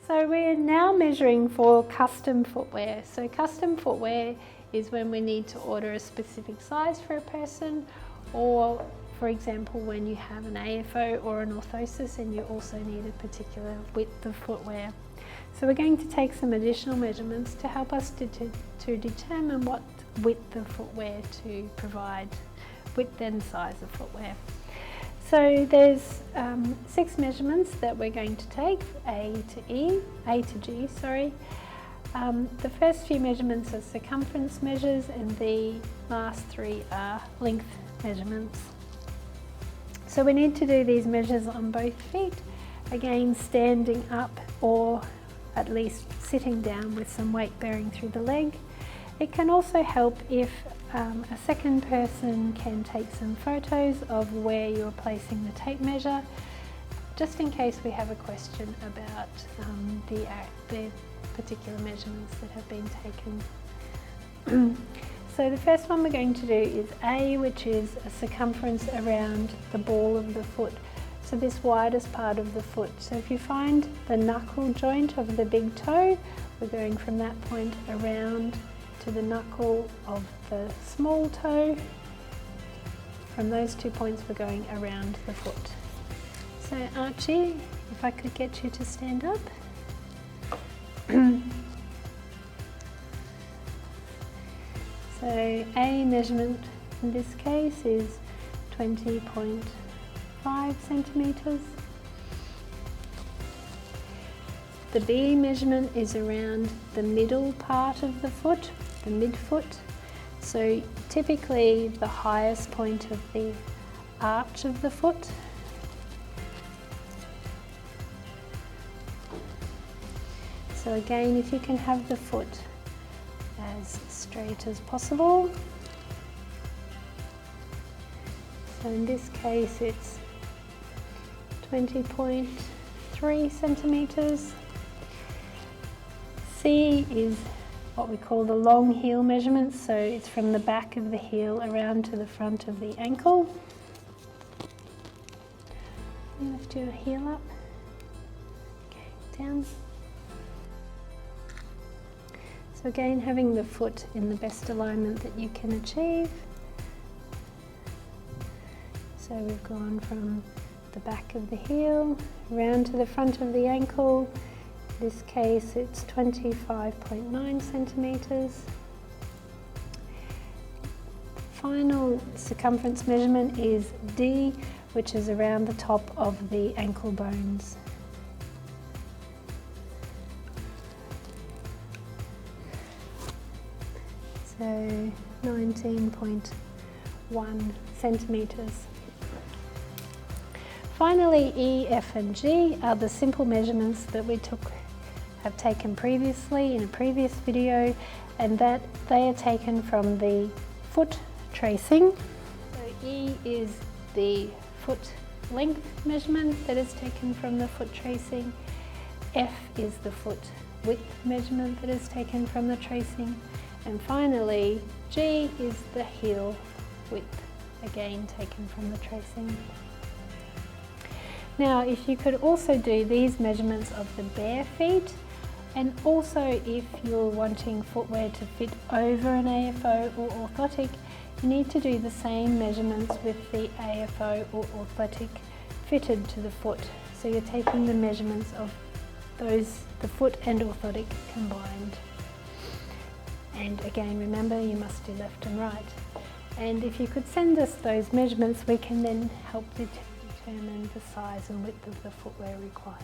So we're now measuring for custom footwear. So custom footwear is when we need to order a specific size for a person, or for example when you have an AFO or an orthosis and you also need a particular width of footwear. So we're going to take some additional measurements to help us to determine what width of footwear to provide, width and size of footwear. So there's 6 measurements that we're going to take, A to G, sorry. The first few measurements are circumference measures and the last 3 are length measurements. So we need to do these measures on both feet, again standing up or at least sitting down with some weight bearing through the leg. It can also help if a second person can take some photos of where you're placing the tape measure, just in case we have a question about the particular measurements that have been taken. So the first one we're going to do is A, which is a circumference around the ball of the foot, so this widest part of the foot. So if you find the knuckle joint of the big toe, we're going from that point around to the knuckle of the small toe. From those 2 points we're going around the foot. So Archie, if I could get you to stand up. So A measurement in this case is 20.5 centimetres. The B measurement is around the middle part of the foot, the midfoot. So typically the highest point of the arch of the foot. So again, if you can have the foot as straight as possible. So in this case it's 20.3 centimetres. C is what we call the long heel measurement, so it's from the back of the heel around to the front of the ankle. Lift your heel up, okay, down. So again, having the foot in the best alignment that you can achieve. So we've gone from the back of the heel around to the front of the ankle. In this case it's 25.9 centimetres. Final circumference measurement is D, which is around the top of the ankle bones. So 19.1 centimetres. Finally, E, F and G are the simple measurements that we have taken previously in a previous video, and that they are taken from the foot tracing. So E is the foot length measurement that is taken from the foot tracing. F is the foot width measurement that is taken from the tracing. And finally, G is the heel width, again taken from the tracing. Now, if you could also do these measurements of the bare feet, and also if you're wanting footwear to fit over an AFO or orthotic, you need to do the same measurements with the AFO or orthotic fitted to the foot. So you're taking the measurements of those, the foot and orthotic combined. And again, remember, you must do left and right. And if you could send us those measurements, we can then help determine the size and width of the footwear required.